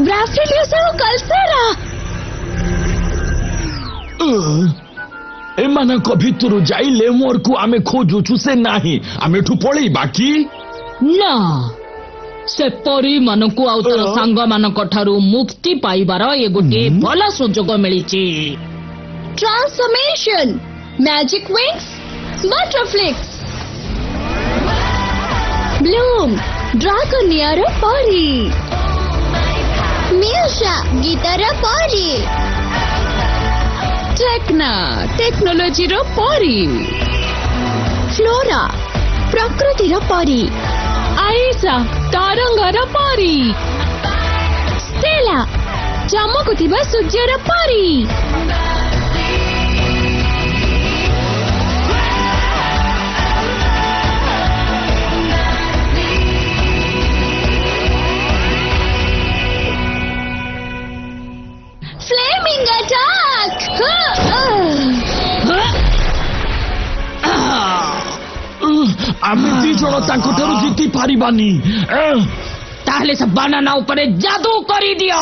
ବ୍ରାଫିଲିୟସ୍ ଆଉ କଲସେରା। ଏମାନଙ୍କ ଭିତରୁ ଯାଇ ଲେମୋରକୁ ଆମେ ଖୋଜୁଛୁ, ସେ ନାହିଁ। ଆମେ ଏଠୁ ପଳେଇବା କି? ନା, ସେ ପରୀ ମାନଙ୍କୁ ଆଉ ତାର ସାଙ୍ଗମାନଙ୍କ ଠାରୁ ମୁକ୍ତି ପାଇବାର ଏ ଗୋଟିଏ ଭଲ ସୁଯୋଗ ମିଳିଛି। Transformation, magic wings, Butterflix. Bloom, ଡ୍ରାଗନିଆର ପରୀ। ମିଉଷା, ଗୀତର ପରୀ। ଟେକ୍ନା, ଟେକ୍ନୋଲୋଜିର ପରୀ। ଫ୍ଲୋରା, ପ୍ରକୃତିର ପରୀ। ଆଇସା, ତରଙ୍ଗର ପରୀ। ଷ୍ଟେଲା, ଚମକୁଥିବା ସୂର୍ଯ୍ୟର ପରୀ। Flaming attack! ଆମେ ଦି ଜଣ ତାଙ୍କଠାରୁ ଜିତି ପାରିବାନି। ତାହେଲେ ସେ ବାନାନା ଉପରେ ଯାଦୁ କରିଦିଅ।